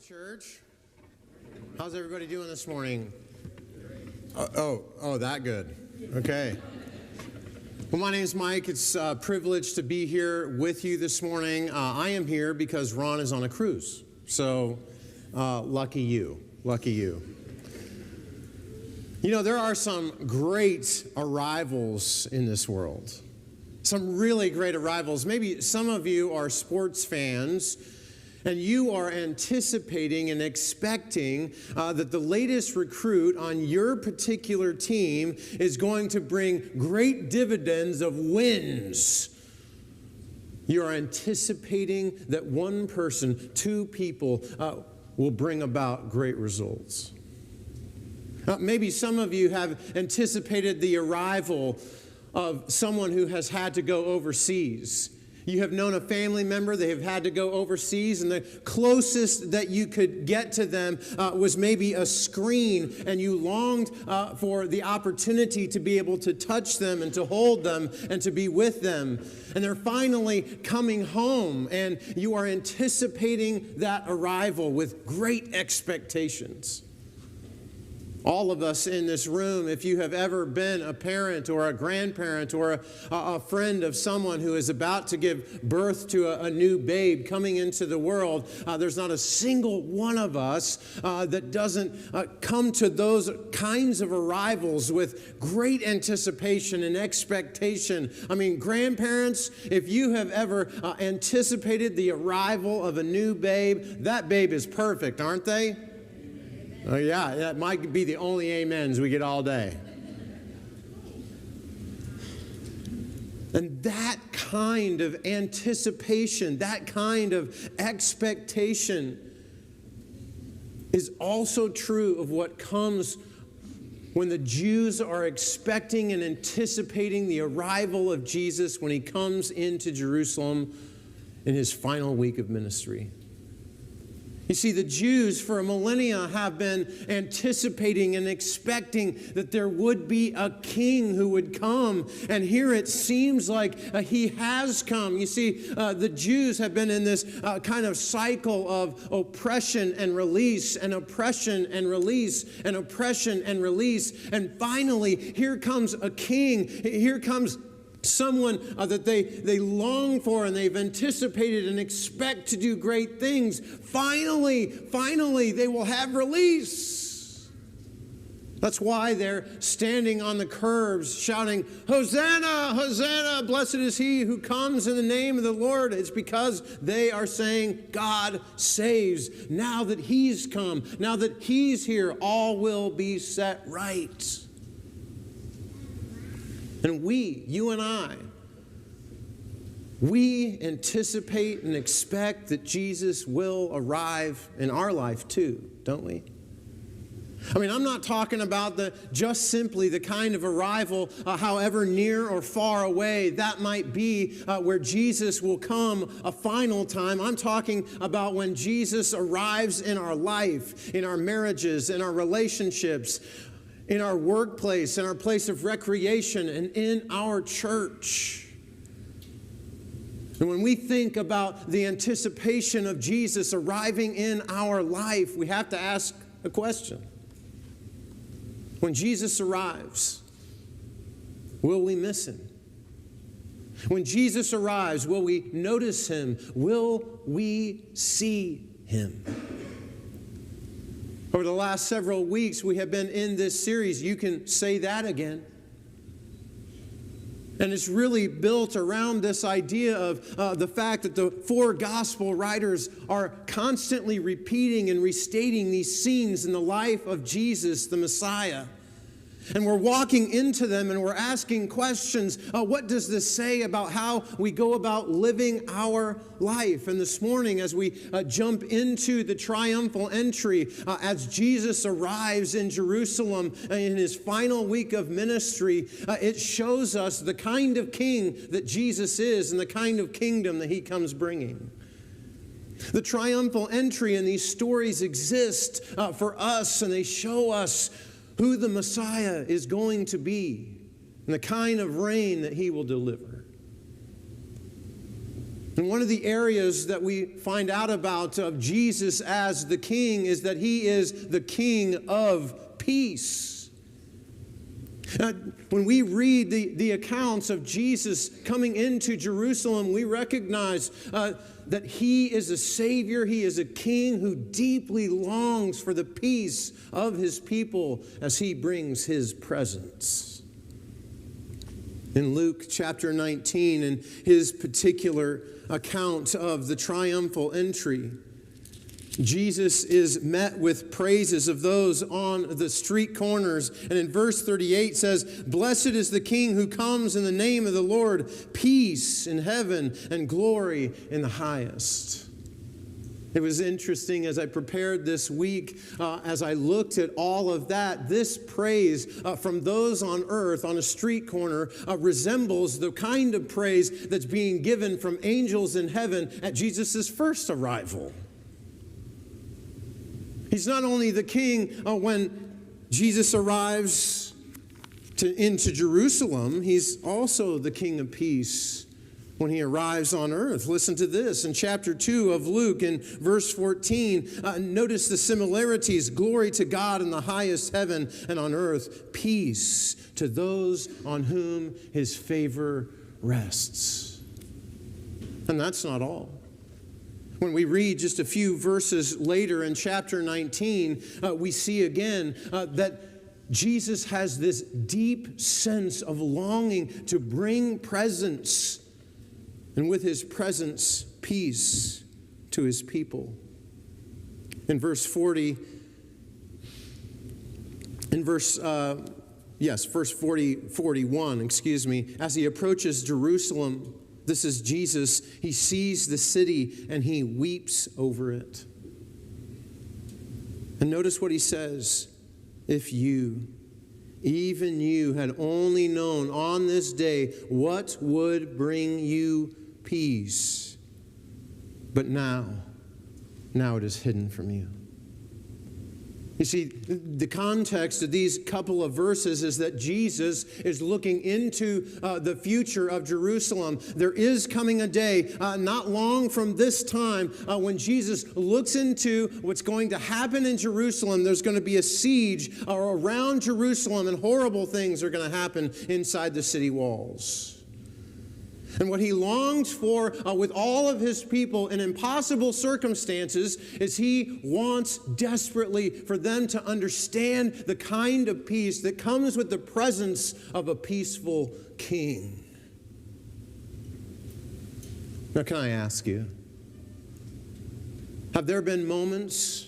Church. How's everybody doing this morning? That good. Okay. Well, my name is Mike. It's a privilege to be here with you this morning. I am here because Ron is on a cruise. So, lucky you. Lucky you. You know, there are some great arrivals in this world. Some really great arrivals. Maybe some of you are sports fans, and you are anticipating and expecting that the latest recruit on your particular team is going to bring great dividends of wins. You are anticipating that one person, two people, will bring about great results. Maybe some of you have anticipated the arrival of someone who has had to go overseas. You have known a family member, they have had to go overseas, and the closest that you could get to them was maybe a screen, and you longed for the opportunity to be able to touch them and to hold them and to be with them. And they're finally coming home, and you are anticipating that arrival with great expectations. All of us in this room, if you have ever been a parent or a grandparent or a friend of someone who is about to give birth to a new babe coming into the world, there's not a single one of us that doesn't come to those kinds of arrivals with great anticipation and expectation. I mean, grandparents, if you have ever anticipated the arrival of a new babe, that babe is perfect, aren't they? Oh, yeah, that might be the only amens we get all day. And that kind of anticipation, that kind of expectation is also true of what comes when the Jews are expecting and anticipating the arrival of Jesus when he comes into Jerusalem in his final week of ministry. You see, the Jews for millennia have been anticipating and expecting that there would be a king who would come. And here it seems like he has come. You see, the Jews have been in this kind of cycle of oppression and release, and oppression and release, and oppression and release. And finally, here comes a king. Here comes someone that they long for and they've anticipated and expect to do great things. Finally, they will have release. That's why they're standing on the curbs shouting, "Hosanna, Hosanna, blessed is he who comes in the name of the Lord." It's because they are saying, God saves. Now that he's come, now that he's here, all will be set right. And you and I, we anticipate and expect that Jesus will arrive in our life too, don't we? I mean, I'm not talking about just simply the kind of arrival, however near or far away that might be, where Jesus will come a final time. I'm talking about when Jesus arrives in our life, in our marriages, in our relationships, in our workplace, in our place of recreation, and in our church. And when we think about the anticipation of Jesus arriving in our life, we have to ask a question. When Jesus arrives, will we miss him? When Jesus arrives, will we notice him? Will we see him? Over the last several weeks, we have been in this series, You Can Say That Again. And it's really built around this idea of the fact that the four gospel writers are constantly repeating and restating these scenes in the life of Jesus, the Messiah. And we're walking into them and we're asking questions. What does this say about how we go about living our life? And this morning, as we jump into the triumphal entry, as Jesus arrives in Jerusalem in his final week of ministry, it shows us the kind of king that Jesus is and the kind of kingdom that he comes bringing. The triumphal entry in these stories exist for us, and they show us who the Messiah is going to be and the kind of reign that he will deliver. And one of the areas that we find out about of Jesus as the King is that he is the King of peace. When we read the accounts of Jesus coming into Jerusalem, we recognize that he is a Savior, he is a King who deeply longs for the peace of his people as he brings his presence. In Luke chapter 19, in his particular account of the triumphal entry, Jesus is met with praises of those on the street corners. And in verse 38 says, "Blessed is the King who comes in the name of the Lord, peace in heaven and glory in the highest." It was interesting as I prepared this week, as I looked at all of that, this praise from those on earth on a street corner resembles the kind of praise that's being given from angels in heaven at Jesus' first arrival. He's not only the King when Jesus arrives into Jerusalem, he's also the King of peace when he arrives on earth. Listen to this in chapter 2 of Luke in verse 14. Notice the similarities. Glory to God in the highest heaven, and on earth peace to those on whom his favor rests. And that's not all. When we read just a few verses later in chapter 19, we see again that Jesus has this deep sense of longing to bring presence, and with his presence, peace to his people. In verse 40, verse 41, as he approaches Jerusalem, this is Jesus. He sees the city and he weeps over it. And notice what he says. If you, even you, had only known on this day what would bring you peace. But now it is hidden from you. You see, the context of these couple of verses is that Jesus is looking into the future of Jerusalem. There is coming a day, not long from this time, when Jesus looks into what's going to happen in Jerusalem. There's going to be a siege around Jerusalem, and horrible things are going to happen inside the city walls. And what he longs for with all of his people in impossible circumstances is he wants desperately for them to understand the kind of peace that comes with the presence of a peaceful king. Now, can I ask you, have there been moments,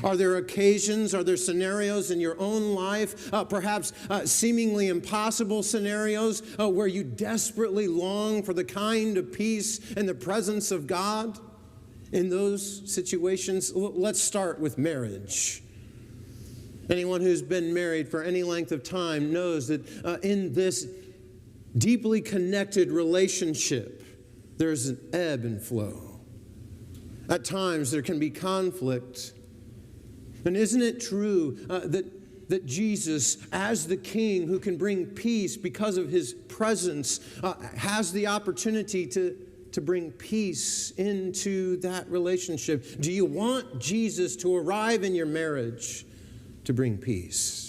are there occasions, are there scenarios in your own life, perhaps seemingly impossible scenarios, where you desperately long for the kind of peace and the presence of God? In those situations, let's start with marriage. Anyone who's been married for any length of time knows that in this deeply connected relationship, there's an ebb and flow. At times, there can be conflict. And isn't it true that Jesus, as the King who can bring peace because of his presence, has the opportunity to bring peace into that relationship? Do you want Jesus to arrive in your marriage to bring peace?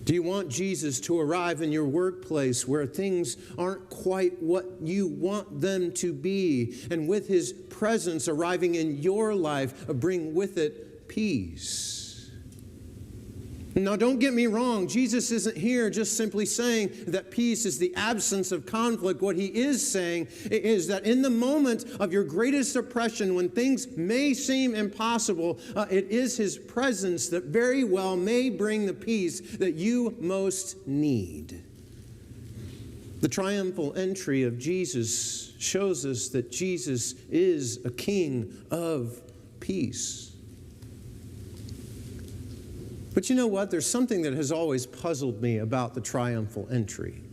Do you want Jesus to arrive in your workplace where things aren't quite what you want them to be, and with his presence arriving in your life, bring with it peace? Now, don't get me wrong. Jesus isn't here just simply saying that peace is the absence of conflict. What he is saying is that in the moment of your greatest oppression, when things may seem impossible, it is his presence that very well may bring the peace that you most need. The triumphal entry of Jesus shows us that Jesus is a King of peace. But you know what? There's something that has always puzzled me about the triumphal entry.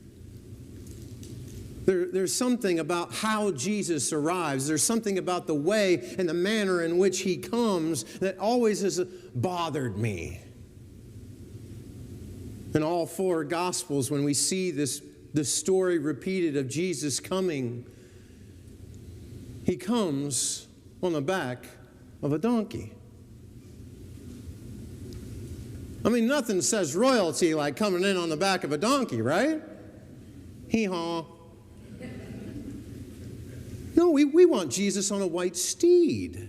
There's something about how Jesus arrives. There's something about the way and the manner in which he comes that always has bothered me. In all four Gospels, when we see this the story repeated of Jesus coming, he comes on the back of a donkey. I mean, nothing says royalty like coming in on the back of a donkey, right? Hee-haw. No, we want Jesus on a white steed.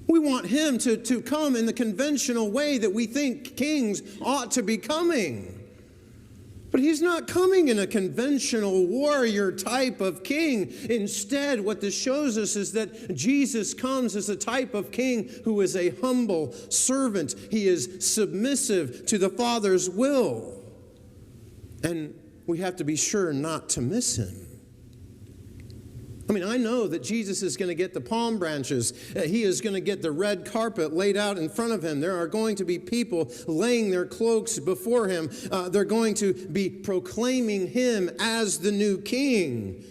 We want him to come in the conventional way that we think kings ought to be coming. But he's not coming in a conventional warrior type of king. Instead, what this shows us is that Jesus comes as a type of king who is a humble servant. He is submissive to the Father's will. And we have to be sure not to miss him. I mean, I know that Jesus is going to get the palm branches. He is going to get the red carpet laid out in front of him. There are going to be people laying their cloaks before him. They're going to be proclaiming him as the new king.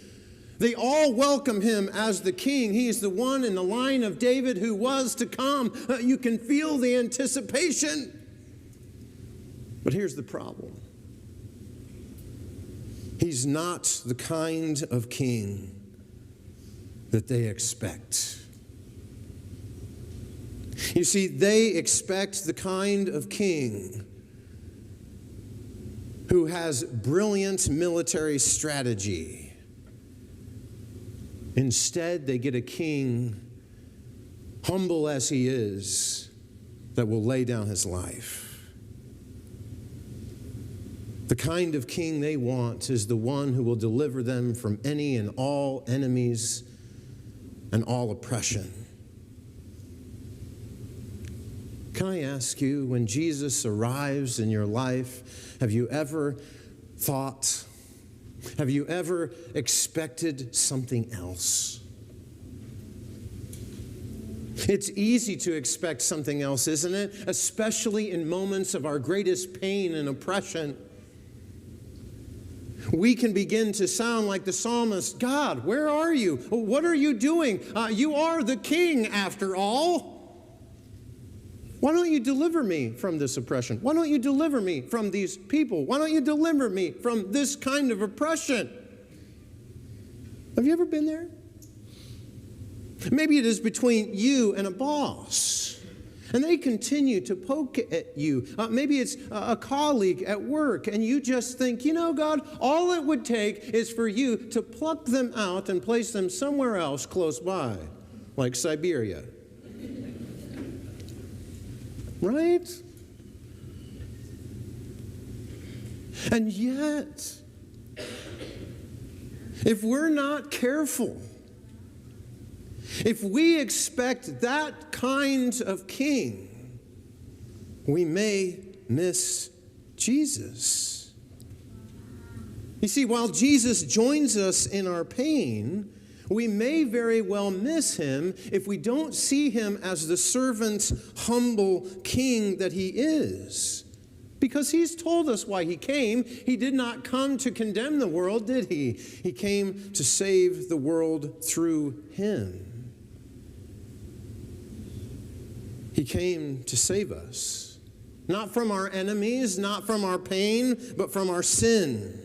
They all welcome him as the king. He is the one in the line of David who was to come. You can feel the anticipation. But here's the problem. He's not the kind of king that they expect. You see, they expect the kind of king who has brilliant military strategy. Instead, they get a king, humble as he is, that will lay down his life. The kind of king they want is the one who will deliver them from any and all enemies and all oppression. Can I ask you, when Jesus arrives in your life, have you ever thought, have you ever expected something else? It's easy to expect something else, isn't it? Especially in moments of our greatest pain and oppression. We can begin to sound like the psalmist, God, where are you? What are you doing? You are the king after all. Why don't you deliver me from this oppression? Why don't you deliver me from these people? Why don't you deliver me from this kind of oppression? Have you ever been there? Maybe it is between you and a boss. And they continue to poke at you. Maybe it's a colleague at work, and you just think, you know, God, all it would take is for you to pluck them out and place them somewhere else close by, like Siberia. Right? And yet, if we're not careful, if we expect that kind of king, we may miss Jesus. You see, while Jesus joins us in our pain, we may very well miss him if we don't see him as the servant, humble king that he is. Because he's told us why he came. He did not come to condemn the world, did he? He came to save the world through him. He came to save us, not from our enemies, not from our pain, but from our sin.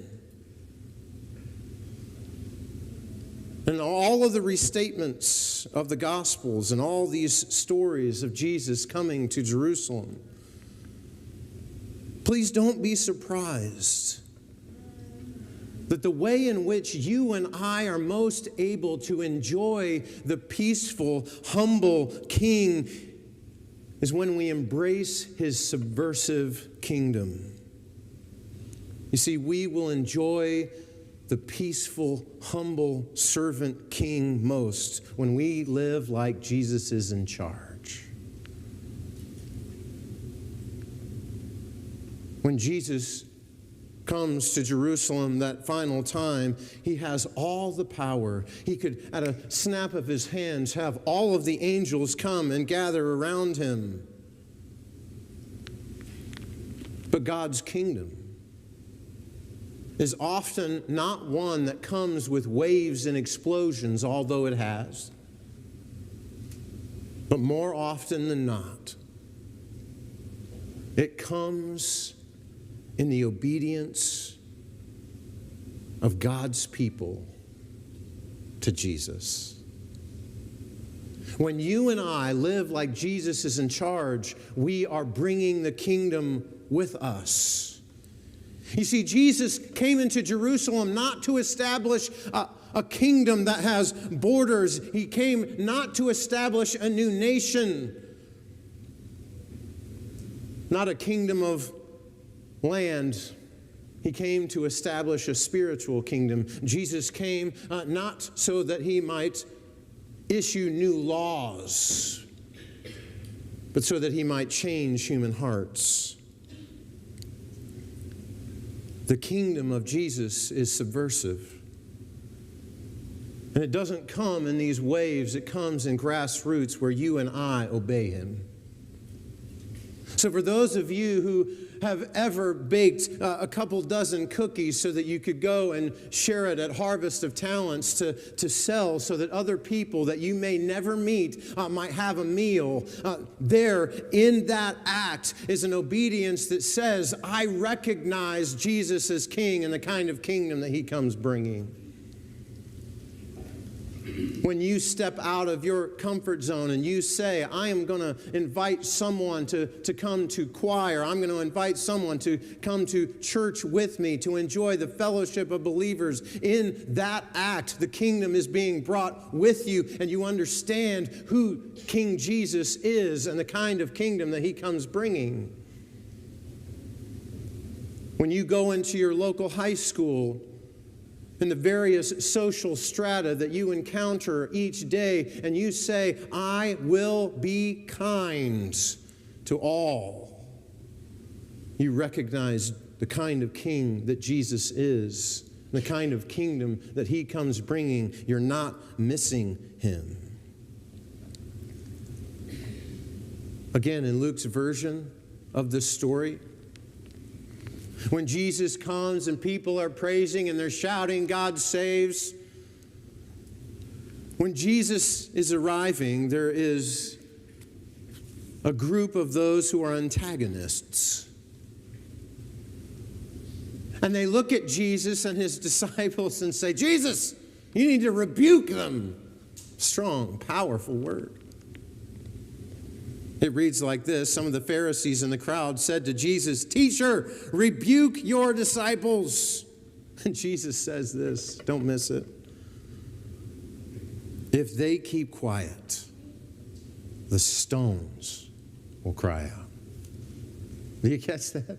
And all of the restatements of the Gospels and all these stories of Jesus coming to Jerusalem, please don't be surprised that the way in which you and I are most able to enjoy the peaceful, humble King is when we embrace his subversive kingdom. You see, we will enjoy the peaceful, humble servant king most when we live like Jesus is in charge. When Jesus comes to Jerusalem that final time, he has all the power. He could, at a snap of his hands, have all of the angels come and gather around him. But God's kingdom is often not one that comes with waves and explosions, although it has. But more often than not, it comes in the obedience of God's people to Jesus. When you and I live like Jesus is in charge, we are bringing the kingdom with us. You see, Jesus came into Jerusalem not to establish a kingdom that has borders. He came not to establish a new nation, not a kingdom of land. He came to establish a spiritual kingdom. Jesus came not so that he might issue new laws, but so that he might change human hearts. The kingdom of Jesus is subversive. And it doesn't come in these waves. It comes in grassroots where you and I obey him. So for those of you who have ever baked a couple dozen cookies so that you could go and share it at Harvest of Talents to sell so that other people that you may never meet might have a meal, there in that act is an obedience that says, I recognize Jesus as King and the kind of kingdom that he comes bringing. When you step out of your comfort zone and you say, I am going to invite someone to come to choir, I'm going to invite someone to come to church with me, to enjoy the fellowship of believers, in that act, the kingdom is being brought with you, and you understand who King Jesus is and the kind of kingdom that he comes bringing. When you go into your local high school, in the various social strata that you encounter each day, and you say, I will be kind to all, you recognize the kind of king that Jesus is, the kind of kingdom that he comes bringing. You're not missing him. Again, in Luke's version of this story, when Jesus comes and people are praising and they're shouting, God saves. When Jesus is arriving, there is a group of those who are antagonists. And they look at Jesus and his disciples and say, Jesus, you need to rebuke them. Strong, powerful word. It reads like this. Some of the Pharisees in the crowd said to Jesus, Teacher, rebuke your disciples. And Jesus says this, don't miss it. If they keep quiet, the stones will cry out. Do you catch that?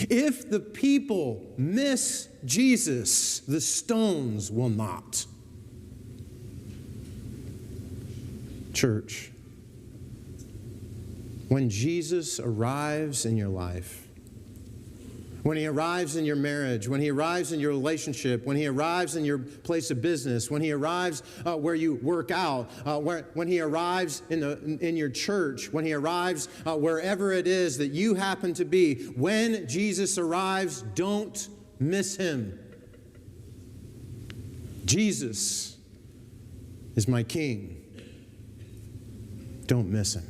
If the people miss Jesus, the stones will not. Church, when Jesus arrives in your life, when he arrives in your marriage, when he arrives in your relationship, when he arrives in your place of business, when he arrives where you work out, when he arrives in your church, when he arrives wherever it is that you happen to be, when Jesus arrives, don't miss him. Jesus is my King. Don't miss him.